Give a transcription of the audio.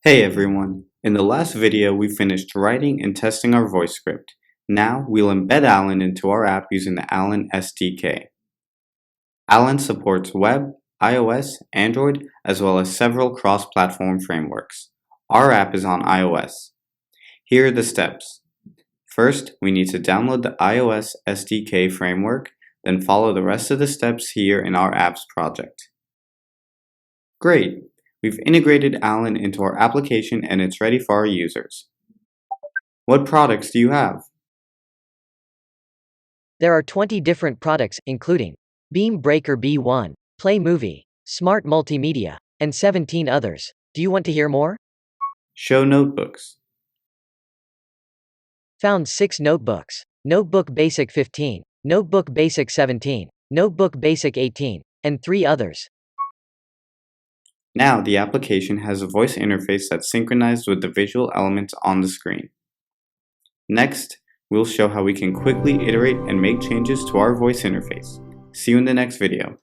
Hey everyone! In the last video we finished writing and testing our voice script. Now we'll embed Alan into our app using the Alan SDK. Alan supports web, iOS, Android, as well as several cross-platform frameworks. Our app is on iOS. Here are the steps. First, we need to download the iOS SDK framework, then follow the rest of the steps here in our apps project. Great! We've integrated Alan into our application and it's ready for our users. What products do you have? There are 20 different products, including Beam Breaker B1, Play Movie, Smart Multimedia, and 17 others. Do you want to hear more? Show notebooks. Found 6 notebooks. Notebook Basic 15, Notebook Basic 17, Notebook Basic 18, and 3 others. Now the application has a voice interface that's synchronized with the visual elements on the screen. Next, we'll show how we can quickly iterate and make changes to our voice interface. See you in the next video.